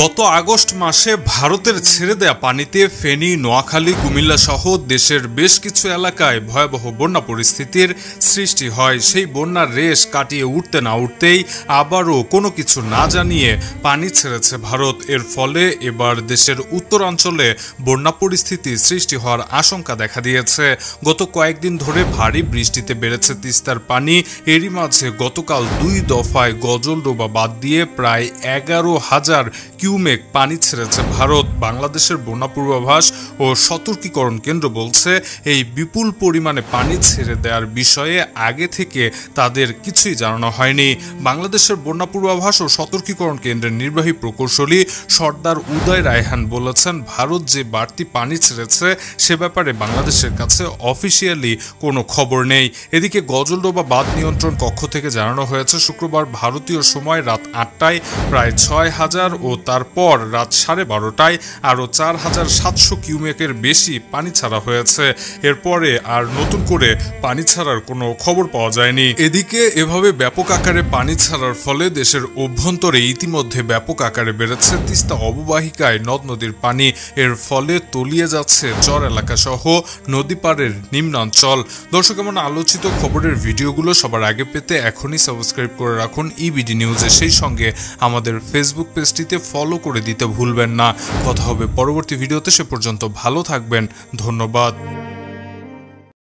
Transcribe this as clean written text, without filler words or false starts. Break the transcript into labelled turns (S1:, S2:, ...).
S1: গত আগস্ট মাসে ভারতের ছেড়ে দেয়া পানিতে ফেনী, নোয়াখালী, কুমিল্লা সহ দেশের বেশ কিছু এলাকায় ভয়াবহ বন্যা পরিস্থিতির সৃষ্টি হয়। সেই বন্যার রেশ কাটিয়ে উঠতে না উঠতেই আবারও কোনো কিছু না জানিয়ে পানি ছেড়েছে ভারত। এর ফলে এবার দেশের উত্তরাঞ্চলে বন্যা পরিস্থিতি সৃষ্টি হওয়ার আশঙ্কা দেখা দিয়েছে। গত কয়েকদিন ধরে ভারী বৃষ্টিতে বেড়েছে তিস্তার পানি। এরই মাঝে গতকাল 2 দফায় গজলডোবা বাদ দিয়ে প্রায় 11,000 কিউমেক পানি ছেড়েছে ভারত। বাংলাদেশের বন্যা পূর্বাভাস ও সতর্কীকরণ কেন্দ্র বলছে, এই বিপুল পরিমাণে পানি ছেড়ে দেওয়ার বিষয়ে আগে থেকে তাদের কিছুই জানানো হয়নি। বাংলাদেশের বন্যা পূর্বাভাস ও সতর্কীকরণ কেন্দ্রের নির্বাহী প্রকৌশলী সর্দার উদয় রায়হান বলেছেন, ভারত যে বাড়তি পানি ছেড়েছে সে ব্যাপারে বাংলাদেশের কাছে অফিসিয়ালি কোনো খবর নেই। এদিকে গজলডোবা বাঁধ নিয়ন্ত্রণ কক্ষ থেকে জানানো হয়েছে, শুক্রবার ভারতীয় সময় রাত 8টায় প্রায় 6,000 ও তারপর রাত 12:30টায় আরও 4,700 কিউমেকের বেশি পানি ছাড়া হয়েছে। এরপরে আর নতুন করে পানি ছাড়ার কোনো খবর পাওয়া যায়নি। এদিকে এভাবে ব্যাপক আকারে পানি ছাড়ার ফলে দেশের অভ্যন্তরে ইতিমধ্যে ব্যাপক আকারে বেড়েছে তিস্তা অববাহিকায় নদ নদীর পানি। এর ফলে তলিয়ে যাচ্ছে চর এলাকা সহ নদী পাড়ের নিম্নাঞ্চল। দর্শক, এমন আলোচিত খবরের ভিডিওগুলো সবার আগে পেতে এখনই সাবস্ক্রাইব করে রাখুন ইবিডি নিউজে। সেই সঙ্গে আমাদের ফেসবুক পেজটিতে ফলো করে দিতে ভুলবেন না। কথা হবে পরবর্তী ভিডিওতে, সে পর্যন্ত ভালো থাকবেন। ধন্যবাদ।